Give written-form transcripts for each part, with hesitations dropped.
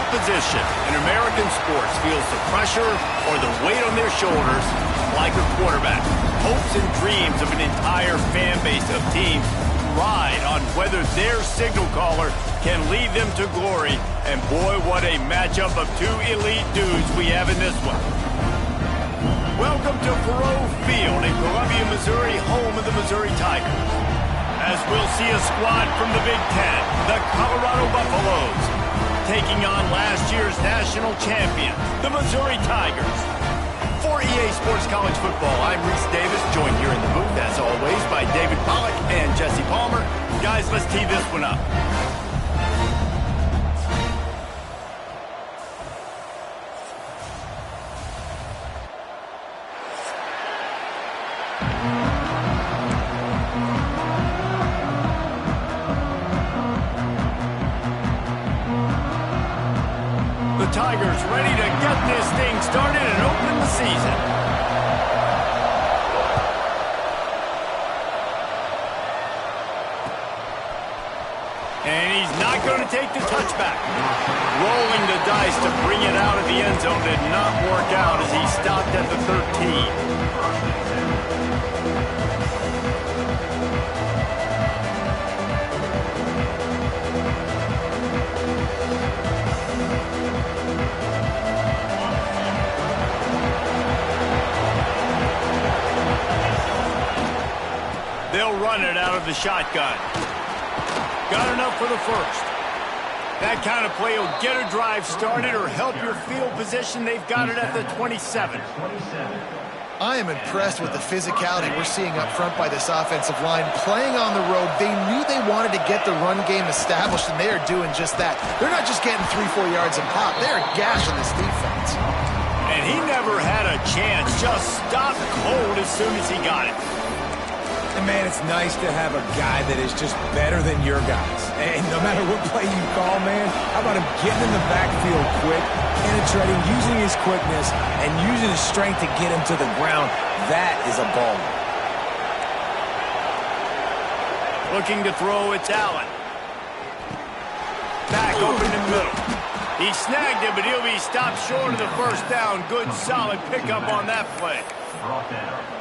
field position in American sports feels the pressure or the weight on their shoulders like a quarterback. Hopes and dreams of an entire fan base of teams ride on whether their signal caller can lead them to glory. And boy, what a matchup of two elite dudes we have in this one. Welcome to Faurot Field in Columbia, Missouri, home of the Missouri Tigers. As we'll see a squad from the Big Ten, the Colorado Buffaloes, taking on last year's national champion, the Missouri Tigers. For EA Sports College Football, I'm Reese Davis, joined here in the booth, as always, by David Pollack and Jesse Palmer. Guys, let's tee this one up. The Tigers ready to get this thing started and open the season. And he's not going to take the touchback. Rolling the dice to bring it out of the end zone did not work out as he stopped at the 13. They'll run it out of the shotgun. Got enough for the first. That kind of play will get a drive started or help your field position. They've got it at the 27. I am impressed with the physicality we're seeing up front by this offensive line. Playing on the road, they knew they wanted to get the run game established, and they are doing just that. They're not just getting 3-4 yards and pop. They are gashing this defense. And he never had a chance. Just stopped cold as soon as he got it. And, man, it's nice to have a guy that is just better than your guys. And no matter what play you call, man, how about him getting in the backfield quick, penetrating, using his quickness, and using his strength to get him to the ground? That is a baller. Looking to throw, it's Allen. Back open in the middle. He snagged it, but he'll be stopped short of the first down. Good, solid pickup on that play.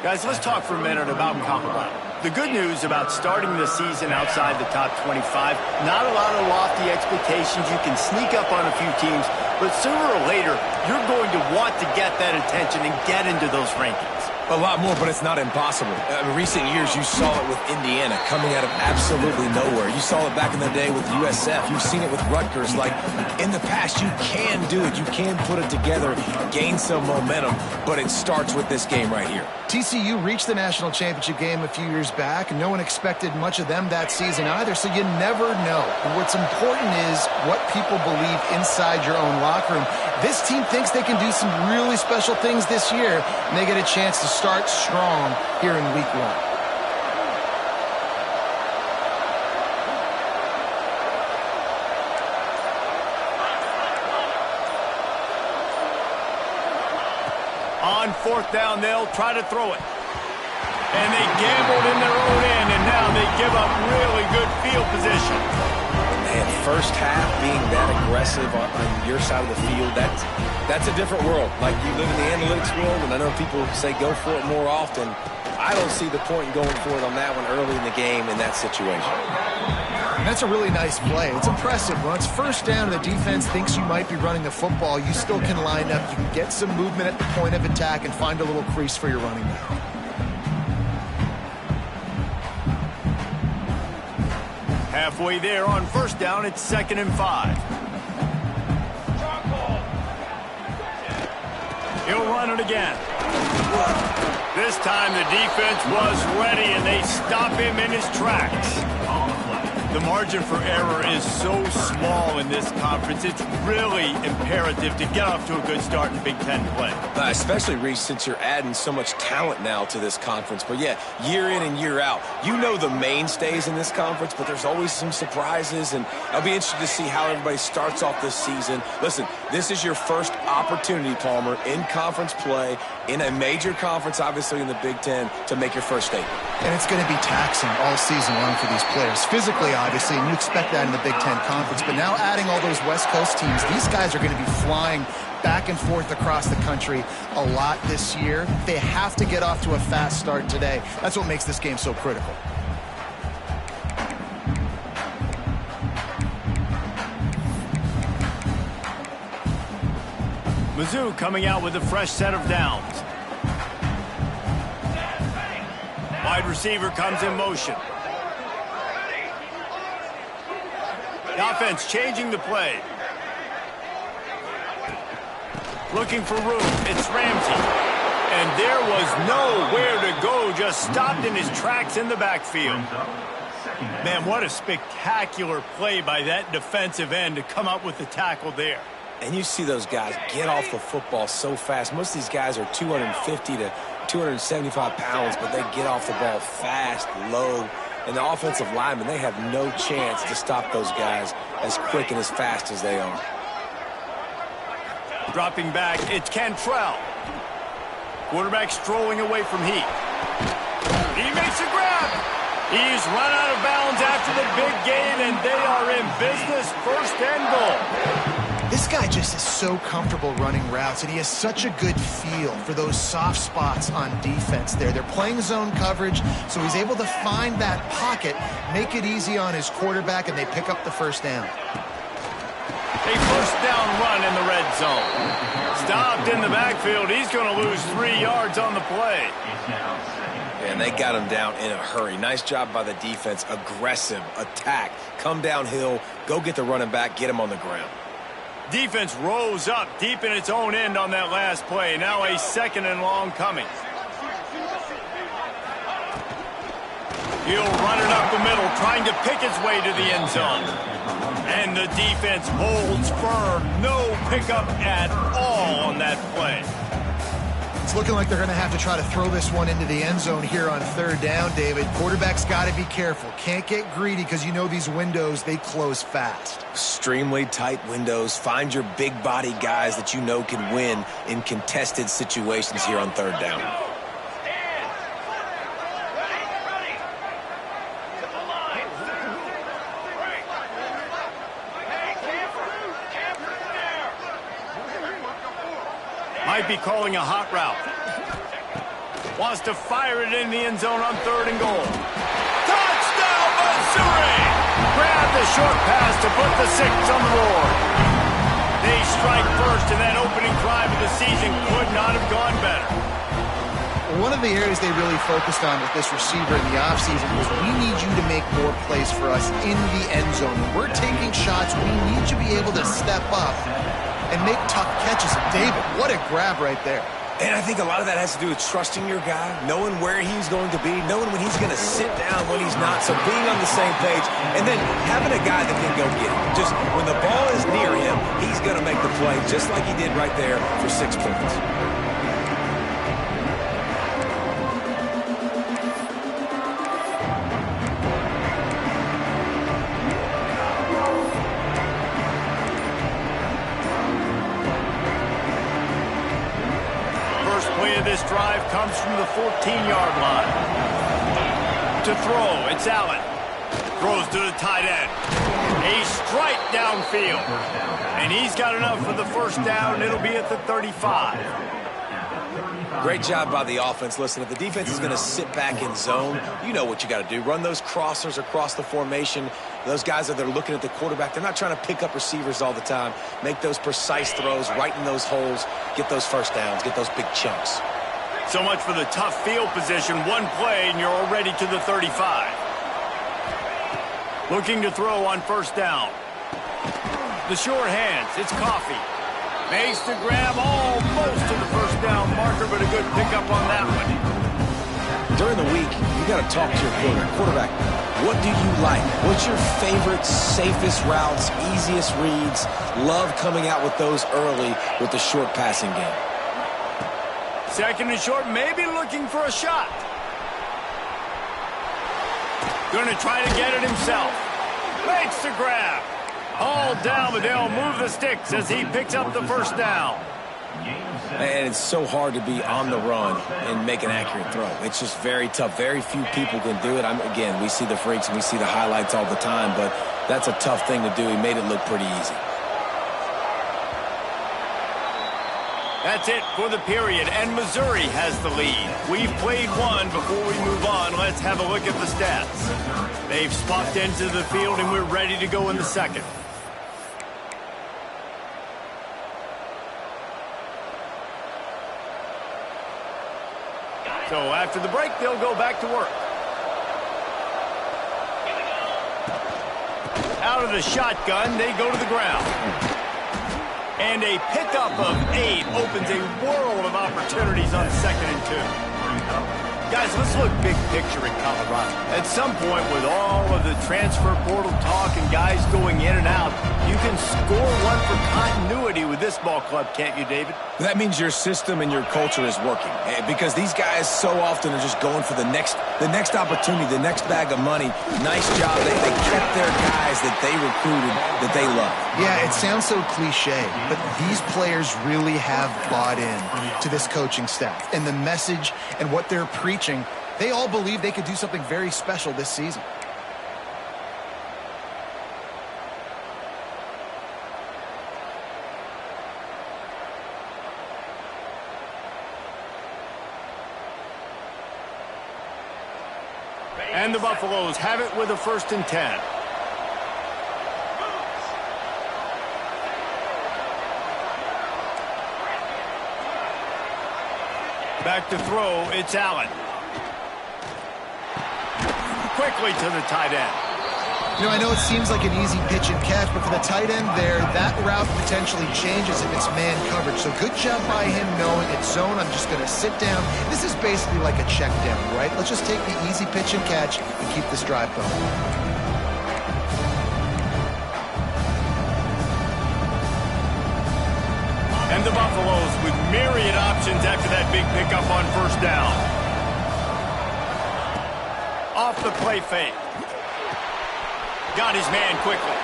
Guys, let's talk for a minute about Colorado. The good news about starting the season outside the top 25, not a lot of lofty expectations. You can sneak up on a few teams, but sooner or later, you're going to want to get that attention and get into those rankings. A lot more, but it's not impossible. In recent years, you saw it with Indiana coming out of absolutely nowhere. You saw it back in the day with USF. You've seen it with Rutgers. Like, in the past, you can do it. You can put it together, gain some momentum, but it starts with this game right here. TCU reached the national championship game a few years back, and no one expected much of them that season either, so you never know. What's important is what people believe inside your own locker room. This team thinks they can do some really special things this year, and they get a chance to start strong here in week 1. On fourth down, they'll try to throw it. And they gambled in their own end, and now they give up really good field position. Man, first half being that aggressive on your side of the field, that's a different world. Like, you live in the analytics world, and I know people say go for it more often. I don't see the point in going for it on that one early in the game in that situation. And that's a really nice play. It's impressive. When it's first down and the defense thinks you might be running the football, you still can line up. You can get some movement at the point of attack and find a little crease for your running back. Halfway there on first down, it's 2nd and 5. He'll run it again. This time the defense was ready, and they stop him in his tracks. The margin for error is so small in this conference. It's really imperative to get off to a good start in Big Ten play. Especially, Reese, since you're adding so much talent now to this conference. But, yeah, year in and year out, you know the mainstays in this conference, but there's always some surprises, and I'll be interested to see how everybody starts off this season. Listen, This is your first opportunity, Palmer, in conference play, in a major conference, obviously in the Big Ten, to make your first statement. And it's going to be taxing all season long for these players. Physically, obviously, and you expect that in the Big Ten Conference. But now adding all those West Coast teams, these guys are going to be flying back and forth across the country a lot this year. They have to get off to a fast start today. That's what makes this game so critical. Mizzou coming out with a fresh set of downs. Wide receiver comes in motion. The offense changing the play. Looking for room. It's Ramsey. And there was nowhere to go. Just stopped in his tracks in the backfield. Man, what a spectacular play by that defensive end to come up with the tackle there. And you see those guys get off the football so fast. Most of these guys are 250 to 275 pounds, but they get off the ball fast, low. And the offensive linemen, they have no chance to stop those guys as quick and as fast as they are. Dropping back, it's Cantrell. Quarterback strolling away from Heath. He makes a grab. He's run out of bounds after the big gain, and they are in business, first and goal. This guy just is so comfortable running routes, and he has such a good feel for those soft spots on defense there. They're playing zone coverage, so he's able to find that pocket, make it easy on his quarterback, and they pick up the first down. A first down run in the red zone. Stopped in the backfield. He's going to lose 3 yards on the play. And they got him down in a hurry. Nice job by the defense. Aggressive, attack, come downhill, go get the running back, get him on the ground. Defense rose up deep in its own end on that last play. Now a second and long coming. He'll run it up the middle, trying to pick his way to the end zone. And the defense holds firm. No pickup at all on that play. It's looking like they're going to have to try to throw this one into the end zone here on third down, David. Quarterback's got to be careful. Can't get greedy because you know these windows, they close fast. Extremely tight windows. Find your big body guys that you know can win in contested situations here on third down. Might be calling a hot route. Wants to fire it in the end zone on third and goal. Touchdown, Missouri! Grab the short pass to put the 6 on the board. They strike first, and that opening drive of the season could not have gone better. One of the areas they really focused on with this receiver in the offseason was we need you to make more plays for us in the end zone. When we're taking shots, we need you to be able to step up and make tough catches. And David, what a grab right there. And I think a lot of that has to do with trusting your guy, knowing where he's going to be, knowing when he's going to sit down, when he's not, so being on the same page, and then having a guy that can go get him. Just when the ball is near him, he's going to make the play, just like he did right there for 6 points. This drive comes from the 14-yard line. To throw, it's Allen. Throws to the tight end. A strike downfield. And he's got enough for the first down. It'll be at the 35. Great job by the offense. Listen, if the defense is going to sit back in zone, you know what you got to do. Run those crossers across the formation. Those guys that are looking at the quarterback, they're not trying to pick up receivers all the time. Make those precise throws, right in those holes, get those first downs, get those big chunks. So much for the tough field position. One play, and you're already to the 35. Looking to throw on first down. The short hands, it's Coffee. Makes the grab almost to the first down marker, but a good pickup on that one. During the week, you got to talk to your quarterback. What do you like? What's your favorite, safest routes, easiest reads? Love coming out with those early with the short passing game. Second and short, maybe looking for a shot. Going to try to get it himself. Makes the grab. All down, but they'll move the sticks as he picks up the first down. And it's so hard to be on the run and make an accurate throw. It's just very tough. Very few people can do it. Again, we see the freaks and we see the highlights all the time, but that's a tough thing to do. He made it look pretty easy. That's it for the period, and Missouri has the lead. We've played one. Before we move on, let's have a look at the stats. They've swapped into the field, and we're ready to go in the second. So after the break, they'll go back to work. Out of the shotgun, they go to the ground. And a pickup of 8 opens a world of opportunities on 2nd and 2. Guys, let's look big picture in Colorado. At some point, with all of the transfer portal talk and guys going in and out, you can score one for continuity with this ball club, can't you, David? That means your system and your culture is working, because these guys so often are just going for the next opportunity, the next bag of money. Nice job. They kept their guys that they recruited, that they love. Yeah, it sounds so cliche, but these players really have bought in to this coaching staff and the message and what they're preaching. They all believe they could do something very special this season. And the Buffaloes have it with a 1st and 10. Back to throw, it's Allen. Quickly to the tight end. You know, I know it seems like an easy pitch and catch, but for the tight end there, that route potentially changes if it's man coverage. So good job by him knowing it's zone. I'm just going to sit down. This is basically like a check down, right? Let's just take the easy pitch and catch and keep this drive going. And the Buffaloes with myriad options after that big pickup on 1st down. Off the play fake. Got his man quickly.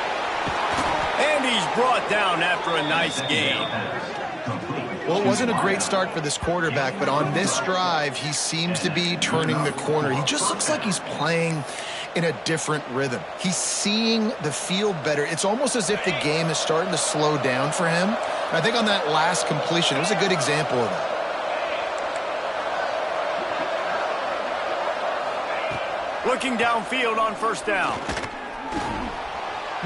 And he's brought down after a nice gain. Well, it wasn't a great start for this quarterback, but on this drive, he seems to be turning the corner. He just looks like he's playing in a different rhythm. He's seeing the field better. It's almost as if the game is starting to slow down for him. And I think on that last completion, it was a good example of that. Looking downfield on 1st down.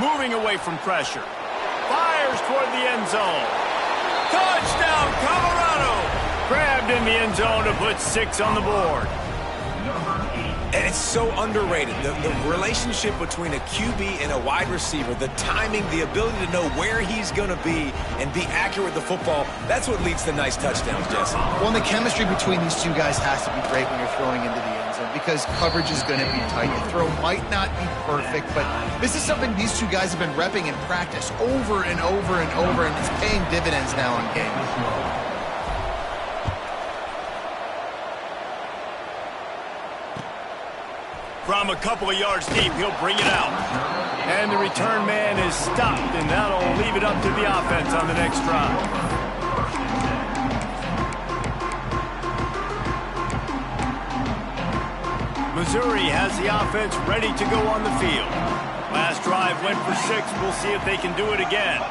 Moving away from pressure. Fires toward the end zone. Touchdown, Colorado! Grabbed in the end zone to put 6 on the board. And it's so underrated. The relationship between a QB and a wide receiver, the timing, the ability to know where he's going to be and be accurate with the football, that's what leads to nice touchdowns, Jesse. Well, and the chemistry between these two guys has to be great when you're throwing into the end zone because coverage is going to be tight. The throw might not be perfect, but this is something these two guys have been repping in practice over and over and over, and it's paying dividends now in games. From a couple of yards deep, he'll bring it out. And the return man is stopped, and that'll leave it up to the offense on the next drive. Missouri has the offense ready to go on the field. Last drive went for 6. We'll see if they can do it again.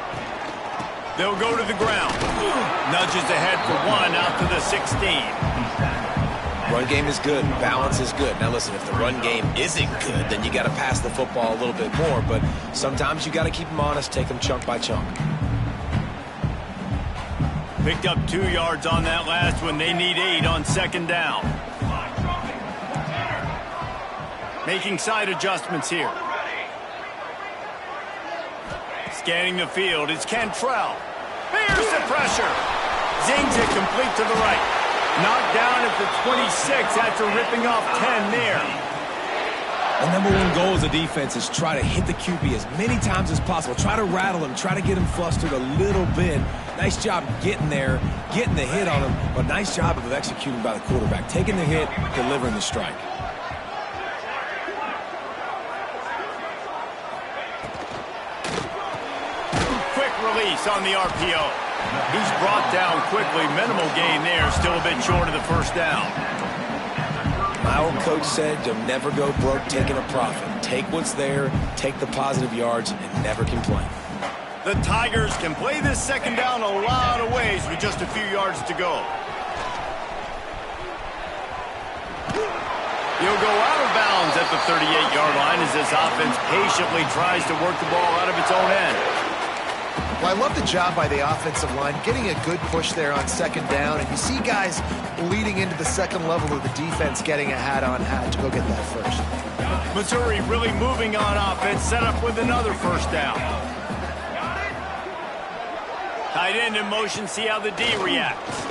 They'll go to the ground. Nudges ahead for 1 out to the 16. Run game is good. Balance is good. Now, listen, if the run game isn't good, then you got to pass the football a little bit more. But sometimes you got to keep them honest, take them chunk by chunk. Picked up 2 yards on that last one. They need 8 on 2nd down. Making side adjustments here. Scanning the field. It's Cantrell. Here's the pressure. Zings it complete to the right. Knocked down at the 26 after ripping off 10 there. The #1 goal as a defense is try to hit the QB as many times as possible. Try to rattle him. Try to get him flustered a little bit. Nice job getting there, getting the hit on him, but nice job of executing by the quarterback. Taking the hit, delivering the strike. Thomas on the RPO. He's brought down quickly. Minimal gain there. Still a bit short of the first down. My old coach said you'll never go broke taking a profit. Take what's there, take the positive yards, and never complain. The Tigers can play this second down a lot of ways with just a few yards to go. He'll go out of bounds at the 38-yard line as this offense patiently tries to work the ball out of its own end. Well, I love the job by the offensive line, getting a good push there on second down, and you see guys leading into the second level of the defense getting a hat-on-hat to go get that first. Missouri really moving on offense, set up with another first down. Tight end in motion, see how the D reacts.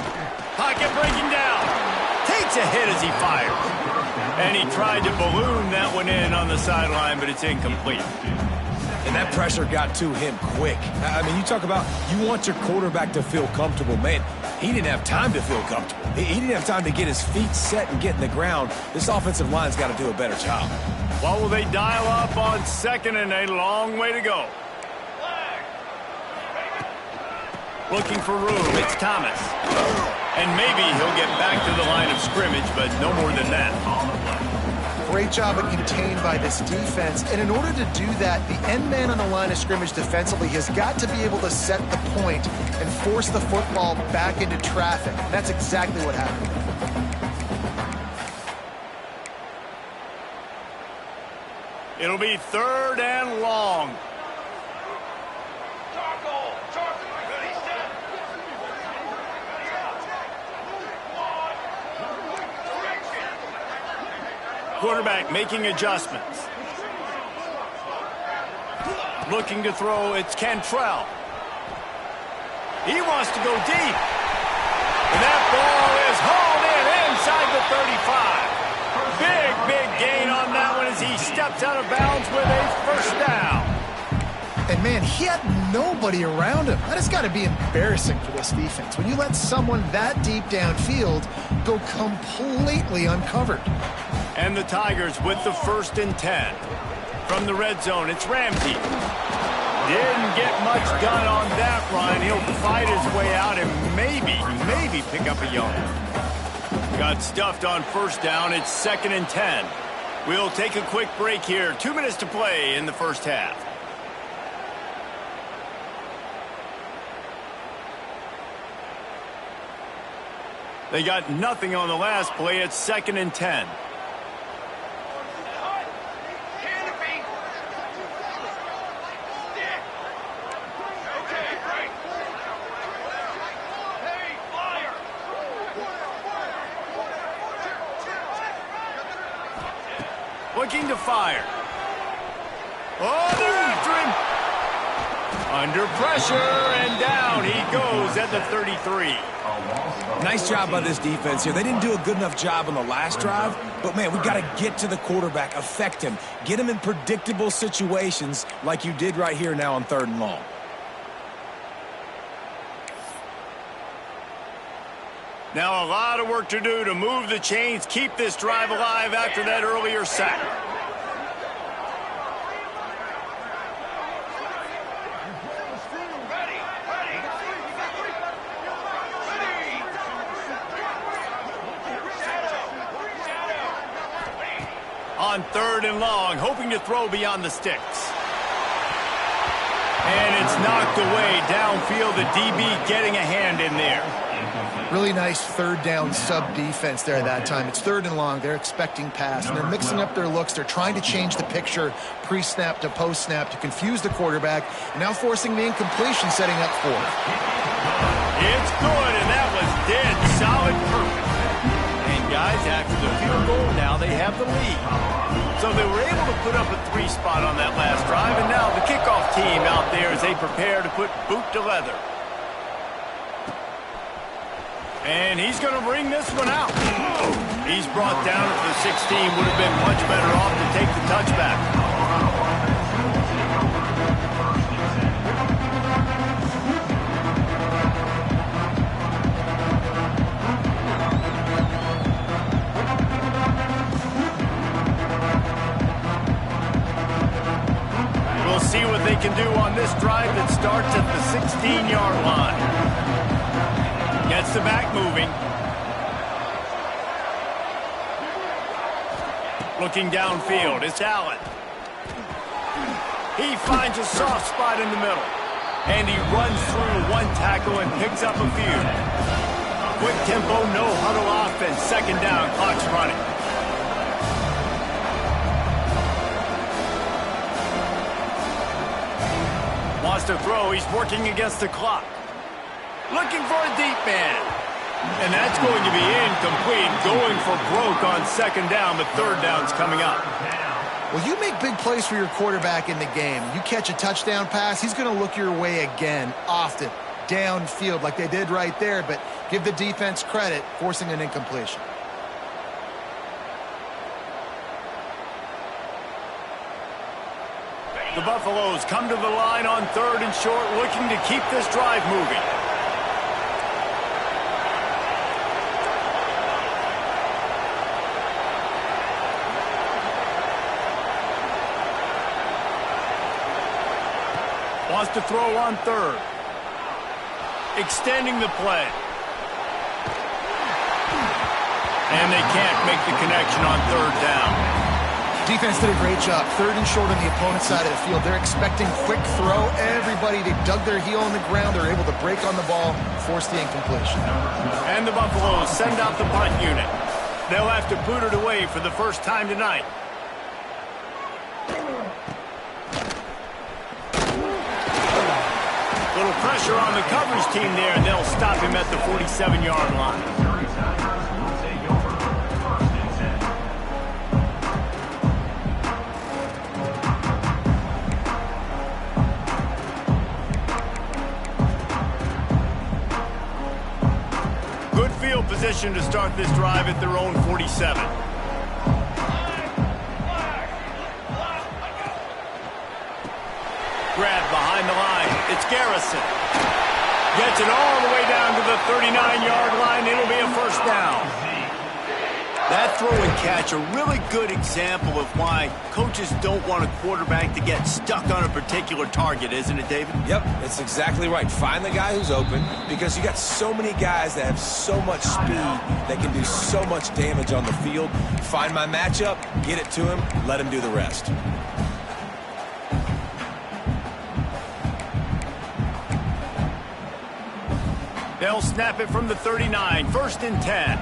Pocket breaking down. Takes a hit as he fires. And he tried to balloon that one in on the sideline, but it's incomplete. And that pressure got to him quick. I mean, you talk about you want your quarterback to feel comfortable. Man, he didn't have time to feel comfortable. He didn't have time to get his feet set and get in the ground. This offensive line's got to do a better job. What will they dial up on second and a long way to go? Looking for room, it's Thomas. And maybe he'll get back to the line of scrimmage, but no more than that. Great job of contained by this defense. And in order to do that, the end man on the line of scrimmage defensively has got to be able to set the point and force the football back into traffic. And that's exactly what happened. It'll be third and long. Quarterback making adjustments. Looking to throw, it's Cantrell. He wants to go deep. And that ball is hauled in inside the 35. Big gain on that one as he steps out of bounds with a first down. And, man, he had nobody around him. That has got to be embarrassing for this defense. When you let someone that deep downfield go completely uncovered. And the Tigers with the 1st and 10. From the red zone, it's Ramsey. Didn't get much done on that run. He'll fight his way out and maybe pick up a yard. Got stuffed on first down. It's 2nd and 10. We'll take a quick break here. 2 minutes to play in the first half. They got nothing on the last play. It's 2nd and 10. Looking to fire. Oh, they're after him. Under pressure, and down he goes at the 33. Nice job by this defense here. They didn't do a good enough job on the last drive, but, man, we got to get to the quarterback, affect him, get him in predictable situations like you did right here now on 3rd and long. Now a lot of work to do to move the chains, keep this drive alive after that earlier sack. On 3rd and long, hoping to throw beyond the sticks. And it's knocked away downfield. The DB getting a hand in there. Really nice 3rd down sub defense there that time. It's 3rd and long. They're expecting pass, and they're mixing up their looks. They're trying to change the picture pre-snap to post-snap to confuse the quarterback, and now forcing the incompletion, setting up 4th. It's good, and that was dead solid perfect. And guys, after the field goal, now they have the lead. So they were able to put up a 3 spot on that last drive, and now the kickoff team out there as they prepare to put boot to leather. And he's going to bring this one out. He's brought down at the 16. Would have been much better off to take the touchback. We'll see what they can do on this drive that starts at the 16-yard line. Gets the back moving. Looking downfield, it's Allen. He finds a soft spot in the middle. And he runs through one tackle and picks up a few. Quick tempo, no huddle offense. Second down, clock's running. Wants to throw, he's working against the clock. Looking for a deep man. And that's going to be incomplete. Going for broke on second down, but third down's coming up. Well, you make big plays for your quarterback in the game. You catch a touchdown pass, he's going to look your way again, often, downfield like they did right there, but give the defense credit, forcing an incompletion. The Buffaloes come to the line on third and short, looking to keep this drive moving. Wants to throw on third. Extending the play. And they can't make the connection on third down. Defense did a great job. Third and short on the opponent's side of the field. They're expecting quick throw. Everybody, they dug their heel on the ground. They're able to break on the ball, force the incompletion. And the Buffaloes send out the punt unit. They'll have to boot it away for the first time tonight. Little pressure on the coverage team there, and they'll stop him at the 47-yard line. Good field position to start this drive at their own 47. Grab behind the line. It's Garrison. Gets it all the way down to the 39-yard line. It'll be a first down. That throw and catch, a really good example of why coaches don't want a quarterback to get stuck on a particular target, isn't it, David? Yep, it's exactly right. Find the guy who's open, because you got so many guys that have so much speed that can do so much damage on the field. Find my matchup, get it to him, let him do the rest. They'll snap it from the 39, first and 10.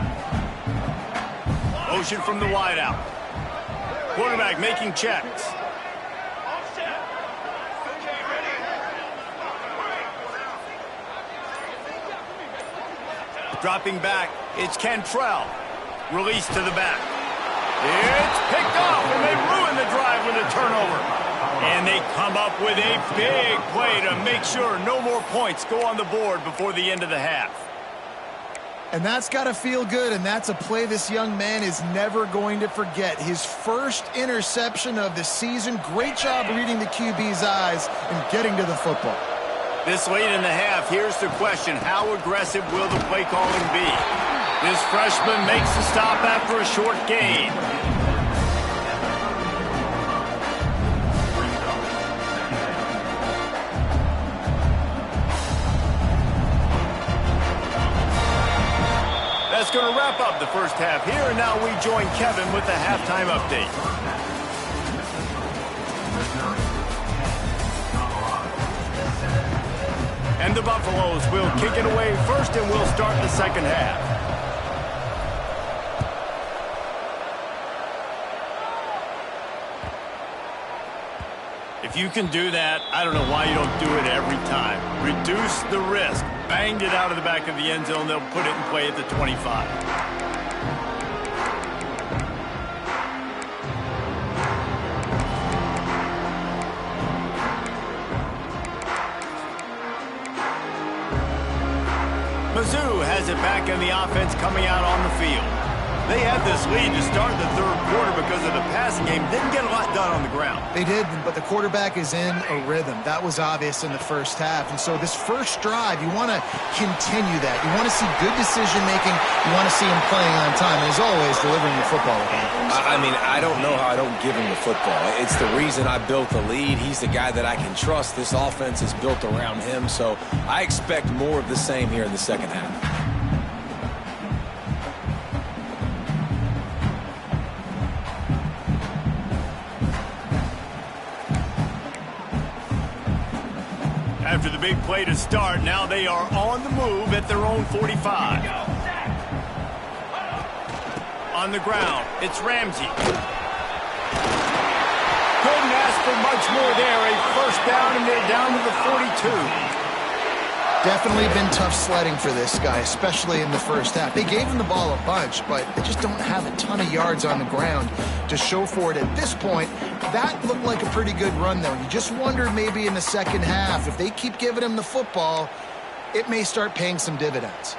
Motion from the wideout. Quarterback making checks. Dropping back, it's Cantrell. Release to the back. It's picked off, and they ruin the drive with a turnover. And they come up with a big play to make sure no more points go on the board before the end of the half. And that's got to feel good, and that's a play this young man is never going to forget. His first interception of the season. Great job reading the QB's eyes and getting to the football. This late in the half, here's the question. How aggressive will the play calling be? This freshman makes the stop after a short gain. That's going to wrap up the first half here, and now we join Kevin with the halftime update. And the Buffaloes will kick it away first, and we'll start the second half. If you can do that, I don't know why you don't do it every time. Reduce the risk. Banged it out of the back of the end zone. They'll put it in play at the 25. Mizzou has it back in the offense coming out on the field. They had this lead to start the third quarter because of the passing game. Didn't get a lot done on the ground. They did, but the quarterback is in a rhythm. That was obvious in the first half. And so this first drive, you want to continue that. You want to see good decision-making. You want to see him playing on time. And as always, delivering the football. I mean, I don't know how I don't give him the football. It's the reason I built the lead. He's the guy that I can trust. This offense is built around him. So I expect more of the same here in the second half. After the big play to start, now they are on the move at their own 45. On the ground, it's Ramsey. Couldn't ask for much more there. A first down, and they're down to the 42. Definitely been tough sledding for this guy, especially in the first half. They gave him the ball a bunch, but they just don't have a ton of yards on the ground to show for it at this point. That looked like a pretty good run, though. You just wonder maybe in the second half, if they keep giving him the football, it may start paying some dividends.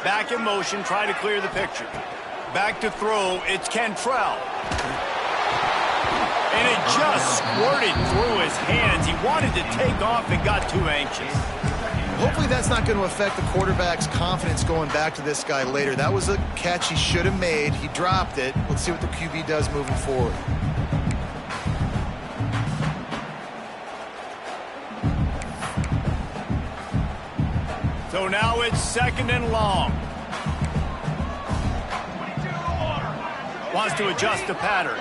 Back in motion, try to clear the picture. Back to throw, it's Cantrell. And it just squirted through his hands. He wanted to take off and got too anxious. Hopefully that's not going to affect the quarterback's confidence going back to this guy later. That was a catch he should have made. He dropped it. Let's see what the QB does moving forward. So now it's second and long. Wants to adjust the pattern.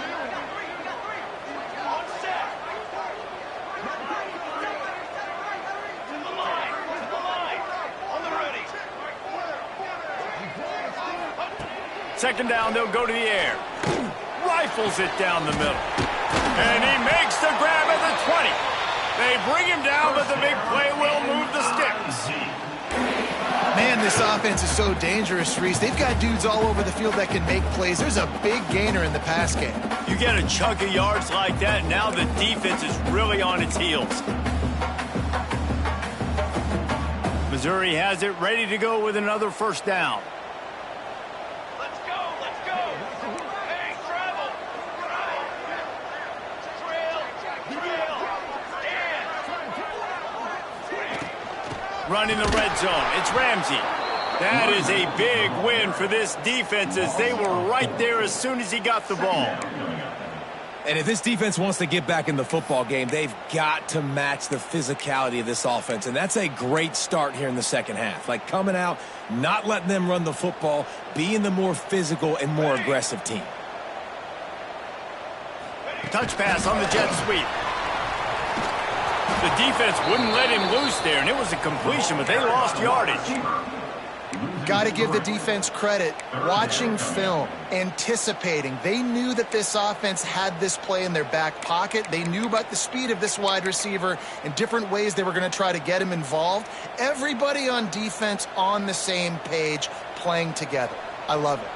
Second down, they'll go to the air. Rifles it down the middle. And he makes the grab at the 20. They bring him down, but the big play will move the sticks. Man, this offense is so dangerous, Reese. They've got dudes all over the field that can make plays. There's a big gainer in the pass game. You get a chunk of yards like that, and now the defense is really on its heels. Missouri has it ready to go with another first down. Let's go, let's go. Hey, travel. Running the red zone, it's Ramsey. That is a big win for this defense as they were right there as soon as he got the ball. And if this defense wants to get back in the football game, they've got to match the physicality of this offense. And that's a great start here in the second half. Like coming out, not letting them run the football, being the more physical and more aggressive team. Touch pass on the jet sweep. The defense wouldn't let him loose there, and it was a completion, but they lost yardage. Got to give the defense credit. Watching film, anticipating. They knew that this offense had this play in their back pocket. They knew about the speed of this wide receiver and different ways they were going to try to get him involved. Everybody on defense on the same page, playing together. I love it.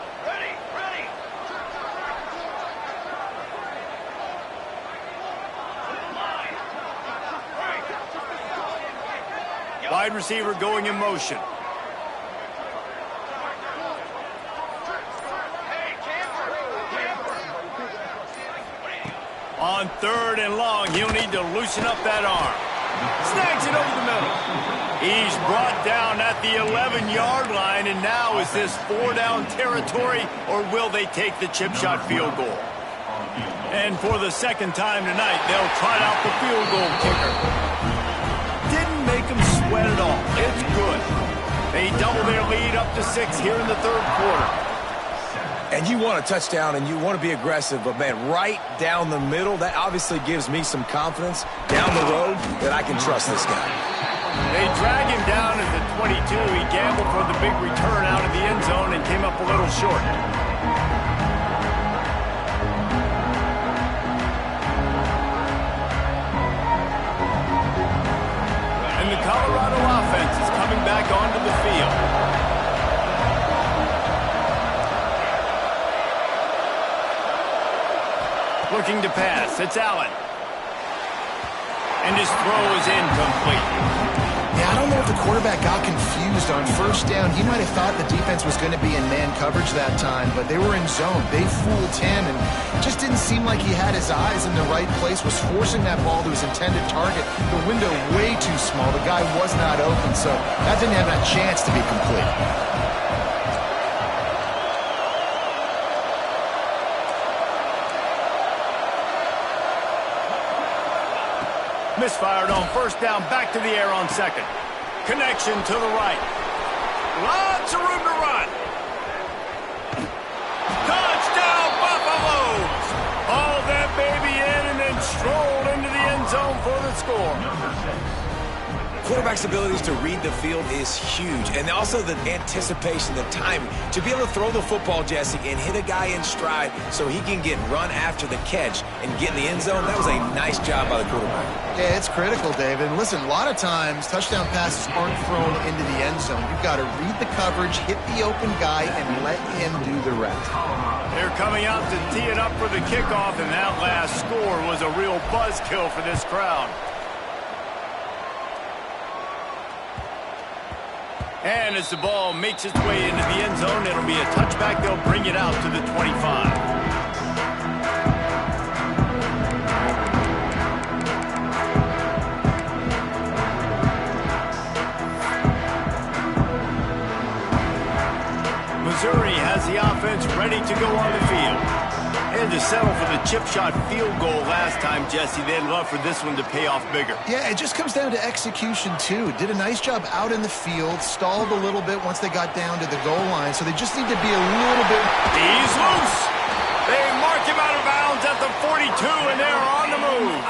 Wide receiver going in motion. On third and long, he'll need to loosen up that arm. Snags it over the middle. He's brought down at the 11-yard line, and now is this 4-down territory, or will they take the chip shot field goal? And for the second time tonight, they'll trot out the field goal kicker. Didn't make them sweat at all. It's good. They double their lead up to 6 here in the third quarter. And you want a touchdown and you want to be aggressive, but, man, right down the middle, that obviously gives me some confidence down the road that I can trust this guy. They drag him down at the 22. He gambled for the big return out of the end zone and came up a little short. And the Colorado offense is coming back onto the field. Looking to pass, it's Allen. And his throw is incomplete. Yeah, I don't know if the quarterback got confused on first down. He might have thought the defense was going to be in man coverage that time, but they were in zone. They fooled him, and it just didn't seem like he had his eyes in the right place, was forcing that ball to his intended target. The window way too small. The guy was not open, so that didn't have a chance to be complete. Misfired on first down, back to the air on second. Connection to the right. Lots of room to run. Touchdown, Buffaloes! Hauled that baby in and then strolled into the end zone for the score. Quarterback's abilities to read the field is huge, and also the anticipation, the timing. To be able to throw the football, Jesse, and hit a guy in stride so he can get run after the catch and get in the end zone, that was a nice job by the quarterback. Yeah, it's critical, David. And listen, a lot of times touchdown passes aren't thrown into the end zone. You've got to read the coverage, hit the open guy, and let him do the rest. They're coming out to tee it up for the kickoff, and that last score was a real buzzkill for this crowd. And as the ball makes its way into the end zone, it'll be a touchback. They'll bring it out to the 25. Missouri has the offense ready to go on the field. And to settle for the chip shot field goal last time, Jesse, they'd love for this one to pay off bigger. Yeah, it just comes down to execution, too. Did a nice job out in the field, stalled a little bit once they got down to the goal line, so they just need to be a little bit... He's loose! They mark him out of bounds at the 42, and they're on the move.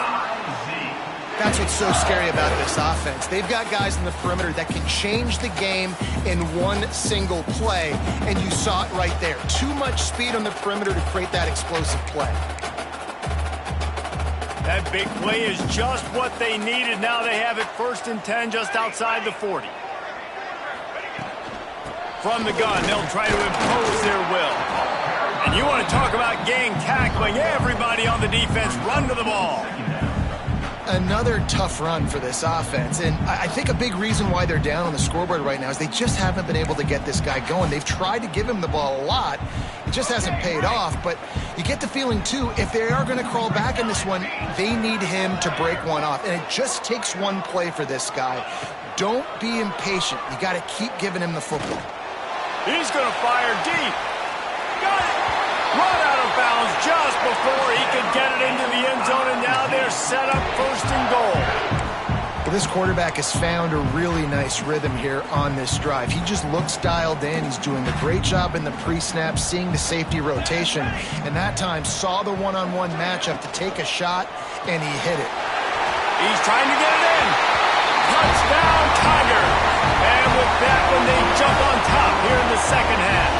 That's what's so scary about this offense. They've got guys in the perimeter that can change the game in one single play, and you saw it right there. Too much speed on the perimeter to create that explosive play. That big play is just what they needed. Now they have it 1st and 10 just outside the 40. From the gun, they'll try to impose their will. And you want to talk about gang tackling. Everybody on the defense run to the ball. Another tough run for this offense, and I think a big reason why they're down on the scoreboard right now is they just haven't been able to get this guy going. They've tried to give him the ball a lot. It just hasn't paid off, but you get the feeling, too, if they are going to crawl back in this one, they need him to break one off, and it just takes one play for this guy. Don't be impatient. You got to keep giving him the football. He's going to fire deep. Got it. Run out of bounds just before he could get it into the end zone, and now they're set up 1st and goal. Well, this quarterback has found a really nice rhythm here on this drive. He just looks dialed in. He's doing a great job in the pre-snap, seeing the safety rotation, and that time saw the one-on-one matchup to take a shot, and he hit it. He's trying to get it in. Touchdown, Tiger. And with that one, they jump on top here in the second half.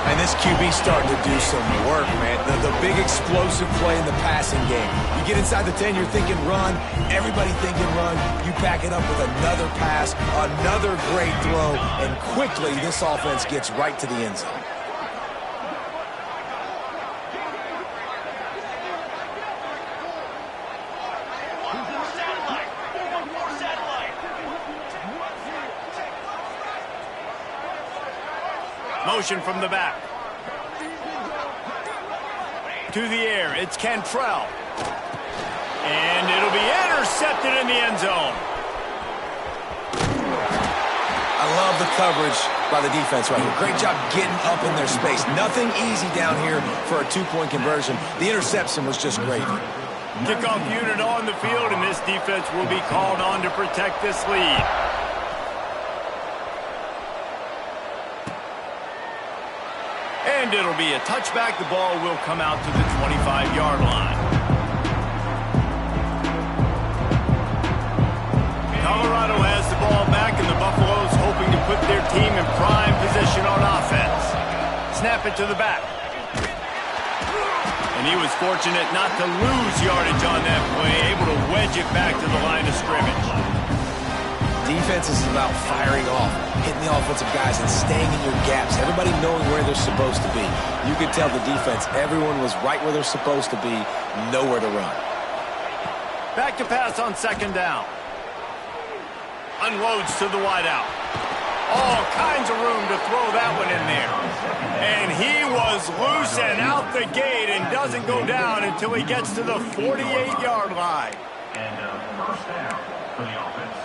And this QB starting to do some work, man. The big explosive play in the passing game. You get inside the 10, you're thinking run. Everybody thinking run. You back it up with another pass, another great throw, and quickly this offense gets right to the end zone. Motion from the back. To the air, it's Cantrell. And it'll be intercepted in the end zone. I love the coverage by the defense right here. Great job getting up in their space. Nothing easy down here for a 2-point conversion. The interception was just great. Kickoff unit on the field, and this defense will be called on to protect this lead. And it'll be a touchback. The ball will come out to the 25-yard line. Colorado has the ball back, and the Buffaloes hoping to put their team in prime position on offense. Snap it to the back. And he was fortunate not to lose yardage on that play, able to wedge it back to the line of scrimmage. Defense is about firing off, hitting the offensive guys, and staying in your gaps. Everybody knowing where they're supposed to be. You could tell the defense, everyone was right where they're supposed to be, nowhere to run. Back to pass on second down. Unloads to the wideout. All kinds of room to throw that one in there. And he was loose and out the gate and doesn't go down until he gets to the 48-yard line. And first down for the offense.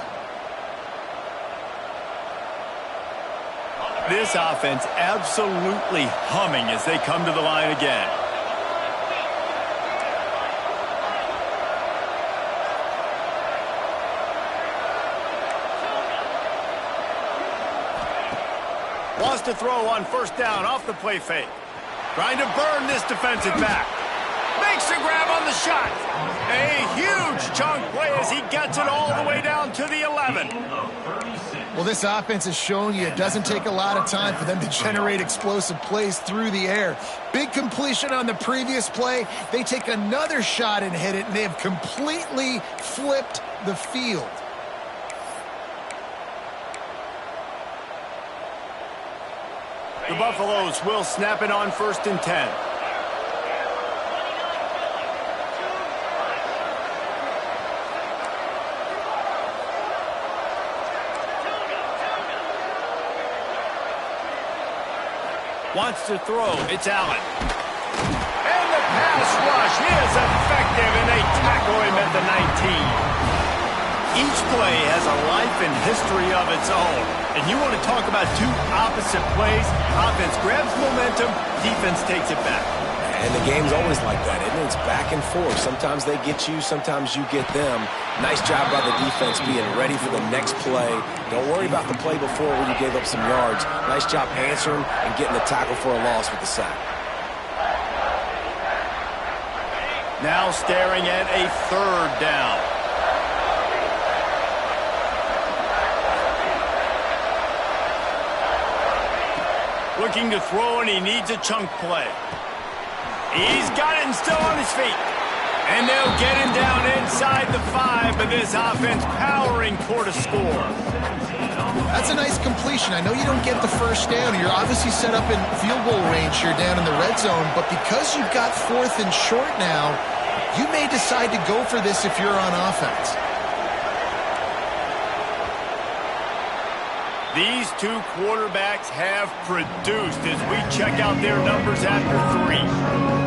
This offense absolutely humming as they come to the line again. Wants to throw on first down off the play fake. Trying to burn this defensive back. Makes the grab on the shot. A huge chunk play as he gets it all the way down to the 11. Well, this offense has shown you it doesn't take a lot of time for them to generate explosive plays through the air. Big completion on the previous play. They take another shot and hit it, and they have completely flipped the field. The Buffaloes will snap it on 1st and 10. Wants to throw. It's Allen. And the pass rush is effective, and they tackle him at the 19. Each play has a life and history of its own. And you want to talk about two opposite plays. Offense grabs momentum, defense takes it back. And the game's always like that, isn't it? It's back and forth. Sometimes they get you, sometimes you get them. Nice job by the defense being ready for the next play. Don't worry about the play before where you gave up some yards. Nice job answering and getting the tackle for a loss with the sack. Now staring at a 3rd down. Looking to throw, and he needs a chunk play. He's got it and still on his feet. And they'll get him down inside the 5, but this offense powering toward a score. That's a nice completion. I know you don't get the first down. You're obviously set up in field goal range here down in the red zone, but because you've got 4th and short now, you may decide to go for this if you're on offense. These two quarterbacks have produced as we check out their numbers after 3.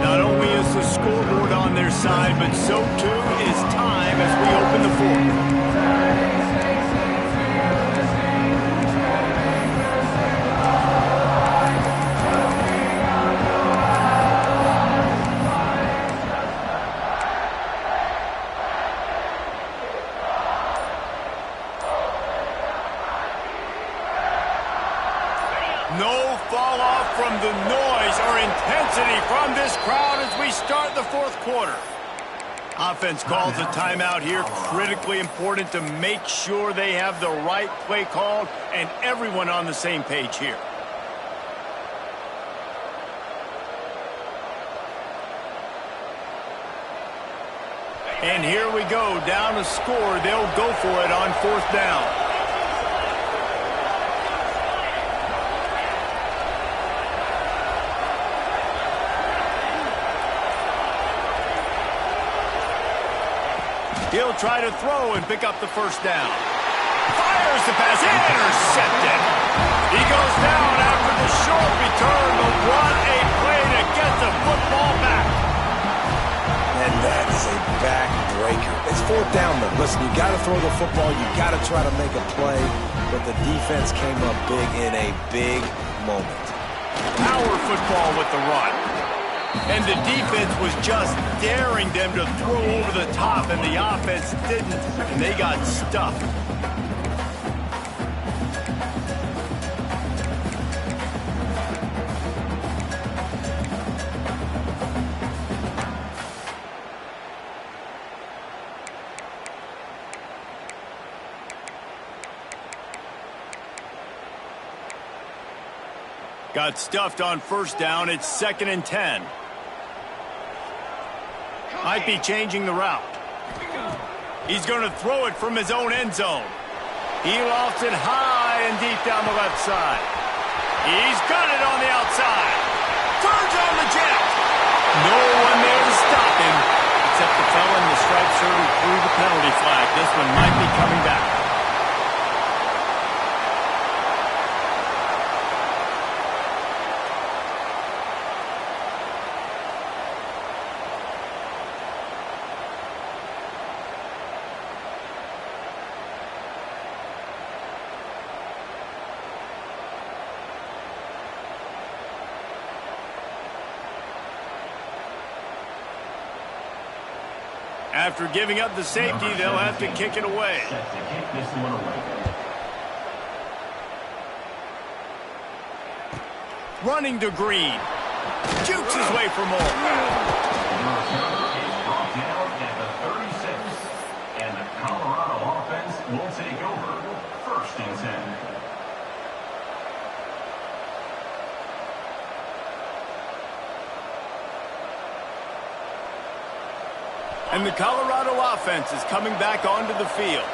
Not only is the scoreboard on their side, but so too is time as we open the 4th. No fall off from the noise or intensity from this crowd as we start the 4th quarter. Offense calls a timeout here. Critically important to make sure they have the right play called and everyone on the same page here. And here we go. Down to score. They'll go for it on 4th down. He'll try to throw and pick up the first down. Fires the pass, intercepted. He goes down after the short return, but what a play to get the football back. And that is a backbreaker. It's 4th down, though. Listen, you got to throw the football. You got to try to make a play, but the defense came up big in a big moment. Power football with the run. And the defense was just daring them to throw over the top, and the offense didn't, and they got stuffed. Got stuffed on first down. It's 2nd and 10. Might be changing the route. He's going to throw it from his own end zone. He lofts it high and deep down the left side. He's got it on the outside. Turns on the jet. No one there to stop him except the felon, the strike server through the penalty flag. This one might be coming back. After giving up the safety, they'll have to kick it away. Set to kick this one away. Running to Green. Jukes his way for more. The return is brought down at the 36. And the Colorado offense will take over. 1st and 10. And the Colorado offense is coming back onto the field.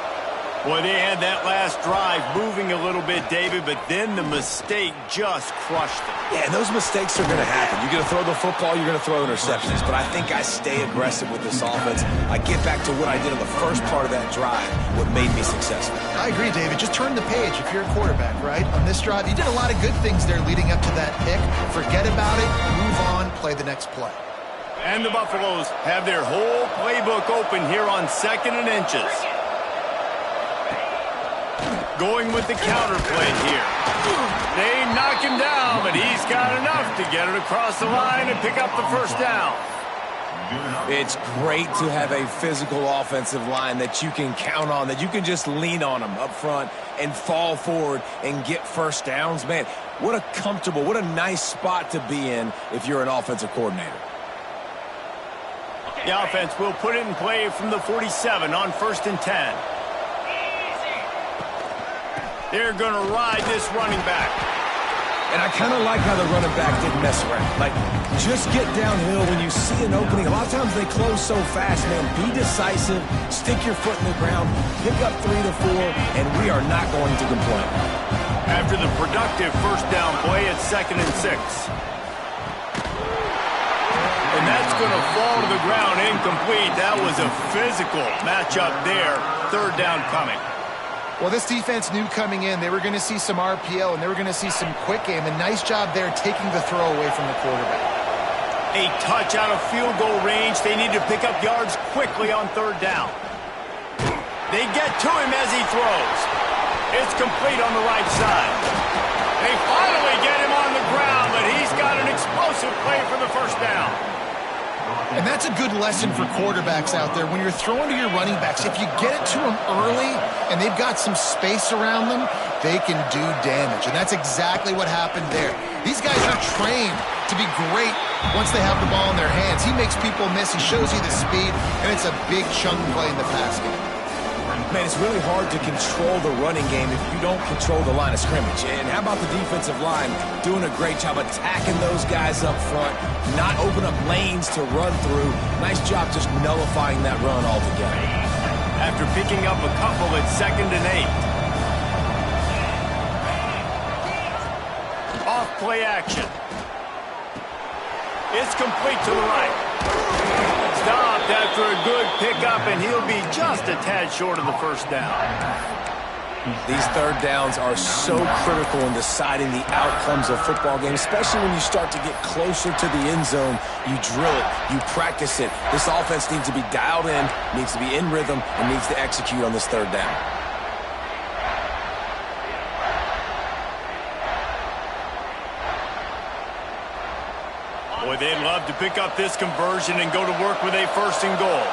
Boy, they had that last drive moving a little bit, David, but then the mistake just crushed them. Yeah, and those mistakes are going to happen. You're going to throw the football, you're going to throw interceptions. But I think I stay aggressive with this offense. I get back to what I did in the first part of that drive, what made me successful. I agree, David. Just turn the page if you're a quarterback, right? On this drive, you did a lot of good things there leading up to that pick. Forget about it, move on, play the next play. And the Buffaloes have their whole playbook open here on 2nd and inches. Going with the counter play here. They knock him down, but he's got enough to get it across the line and pick up the 1st down. It's great to have a physical offensive line that you can count on, that you can just lean on them up front and fall forward and get 1st downs. Man, what a comfortable, what a nice spot to be in if you're an offensive coordinator. The offense will put it in play from the 47 on 1st and 10. They're going to ride this running back. And I kind of like how the running back didn't mess around. Like, just get downhill when you see an opening. A lot of times they close so fast, man. Be decisive, stick your foot in the ground, pick up 3 to 4, and we are not going to complain. After the productive 1st down play, it's 2nd and 6. And that's going to fall to the ground incomplete. That was a physical matchup there. 3rd down coming. Well, this defense knew coming in they were going to see some RPO and they were going to see some quick game. A nice job there taking the throw away from the quarterback. A touch out of field goal range. They need to pick up yards quickly on 3rd down. They get to him as he throws. It's complete on the right side. They finally get him on the ground, but he's got an explosive play for the 1st down. And that's a good lesson for quarterbacks out there. When you're throwing to your running backs, if you get it to them early and they've got some space around them, they can do damage. And that's exactly what happened there. These guys are trained to be great once they have the ball in their hands. He makes people miss. He shows you the speed, and it's a big chunk play in the pass game. Man, it's really hard to control the running game if you don't control the line of scrimmage. And how about the defensive line doing a great job attacking those guys up front, not open up lanes to run through. Nice job just nullifying that run altogether. After picking up a couple, it's 2nd and 8. Off play action. It's complete to the right. Stopped after a good pickup, and he'll be just a tad short of the 1st down. These 3rd downs are so critical in deciding the outcomes of football games, especially when you start to get closer to the end zone. You drill it, you practice it. This offense needs to be dialed in, needs to be in rhythm, and needs to execute on this 3rd down. Boy, they'd love to pick up this conversion and go to work with a 1st and goal.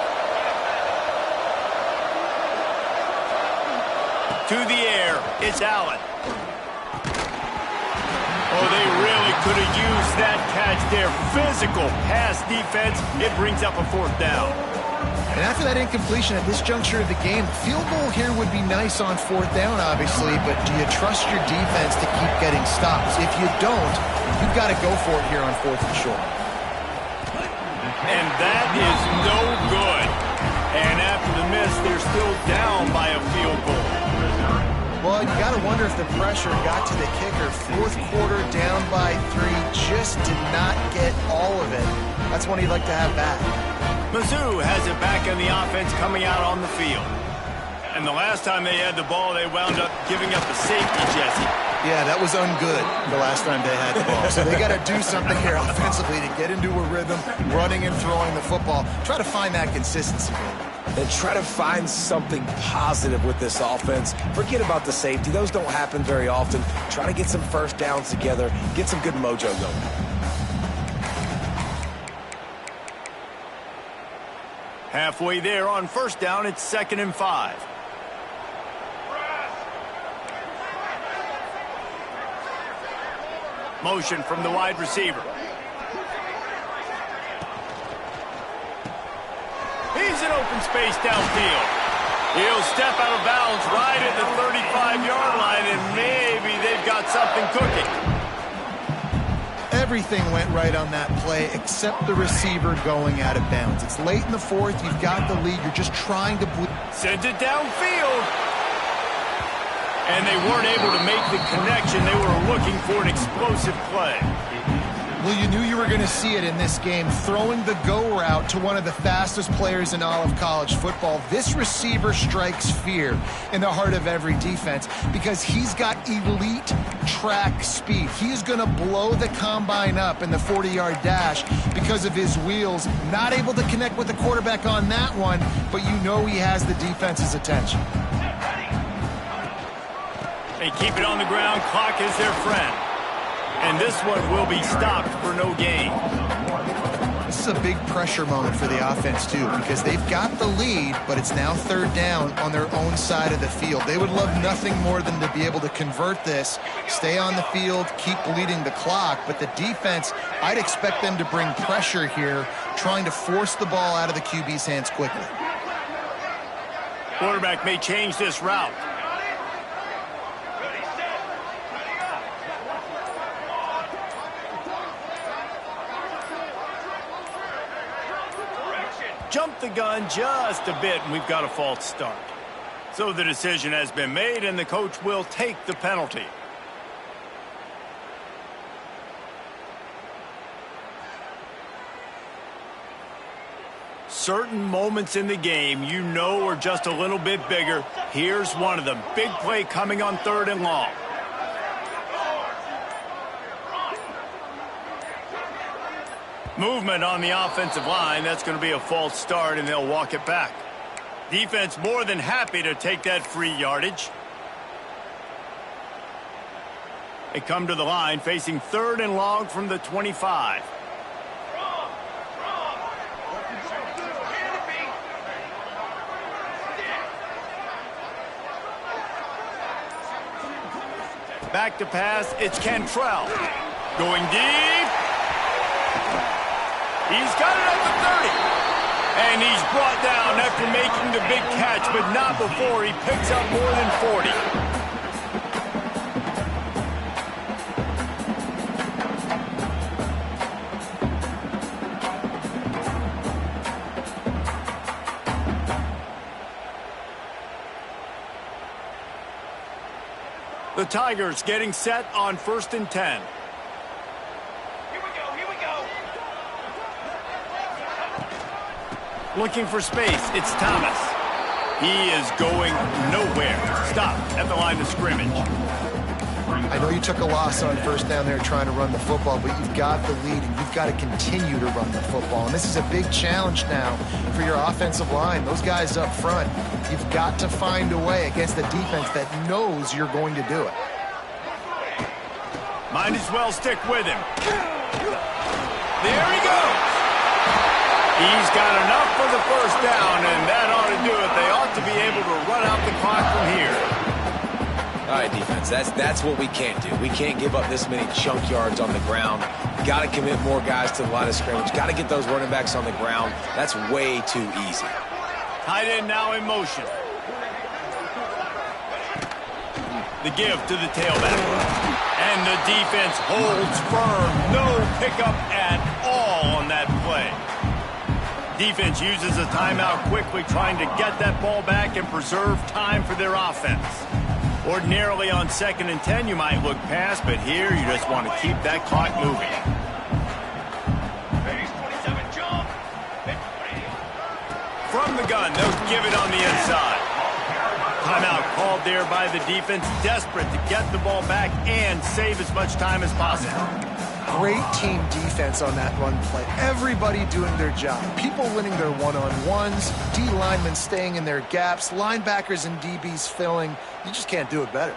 To the air, it's Allen. Oh, they really could have used that catch there. Physical pass defense. It brings up a 4th down. And after that incompletion at this juncture of the game, field goal here would be nice on 4th down, obviously, but do you trust your defense to keep getting stops? If you don't, you've got to go for it here on 4th and short. And that is no good. And after the miss, they're still down by a field goal. Well, you got to wonder if the pressure got to the kicker. 4th quarter, down by 3, just did not get all of it. That's one you'd like to have back. Mizzou has it back in the offense coming out on the field. And the last time they had the ball, they wound up giving up a safety, Jesse. Yeah, that was ungood the last time they had the ball. So they got to do something here offensively to get into a rhythm, running and throwing the football. Try to find that consistency. And try to find something positive with this offense. Forget about the safety. Those don't happen very often. Try to get some first downs together. Get some good mojo going. Halfway there on first down, it's 2nd and 5. Motion from the wide receiver. He's in open space downfield. He'll step out of bounds right at the 35-yard line, and maybe they've got something cooking. Everything went right on that play except the receiver going out of bounds. It's late in the fourth. You've got the lead. You're just trying to... Sent it downfield. And they weren't able to make the connection. They were looking for an explosive play. Well, you knew you were going to see it in this game. Throwing the go route to one of the fastest players in all of college football. This receiver strikes fear in the heart of every defense because he's got elite track speed. He's going to blow the combine up in the 40-yard dash because of his wheels. Not able to connect with the quarterback on that one, but you know he has the defense's attention. They keep it on the ground. Clock is their friend. And this one will be stopped for no gain. This is a big pressure moment for the offense, too, because they've got the lead, but it's now 3rd down on their own side of the field. They would love nothing more than to be able to convert this, stay on the field, keep bleeding the clock. But the defense, I'd expect them to bring pressure here, trying to force the ball out of the QB's hands quickly. Quarterback may change this route. Jumped the gun just a bit, and we've got a false start. So the decision has been made, and the coach will take the penalty. Certain moments in the game you know are just a little bit bigger. Here's one of them. Big play coming on 3rd and long. Movement on the offensive line. That's going to be a false start, and they'll walk it back. Defense more than happy to take that free yardage. They come to the line facing 3rd and long from the 25. Back to pass. It's Cantrell. Going deep. He's got it at the 30. And he's brought down after making the big catch, but not before he picks up more than 40. The Tigers getting set on 1st and 10. Looking for space. It's Thomas. He is going nowhere. Stop at the line of scrimmage. I know you took a loss on 1st down there trying to run the football, but you've got the lead, and you've got to continue to run the football. And this is a big challenge now for your offensive line. Those guys up front, you've got to find a way against a defense that knows you're going to do it. Might as well stick with him. There he goes. He's got enough for the 1st down, and that ought to do it. They ought to be able to run out the clock from here. All right, defense, that's what we can't do. We can't give up this many chunk yards on the ground. Got to commit more guys to the line of scrimmage. Got to get those running backs on the ground. That's way too easy. Tight end now in motion. The give to the tailback. And the defense holds firm. No pickup at all on that play. Defense uses a timeout quickly, trying to get that ball back and preserve time for their offense. Ordinarily on 2nd and 10, you might look past, but here you just want to keep that clock moving. From the gun, they'll give it on the inside. Timeout called there by the defense, desperate to get the ball back and save as much time as possible. Great team defense on that run play. Everybody doing their job. People winning their one-on-ones, D linemen staying in their gaps, linebackers and DBs filling. You just can't do it better.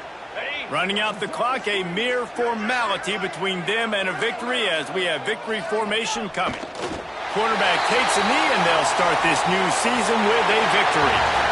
Running out the clock, a mere formality between them and a victory as we have victory formation coming. Quarterback takes a knee, and they'll start this new season with a victory.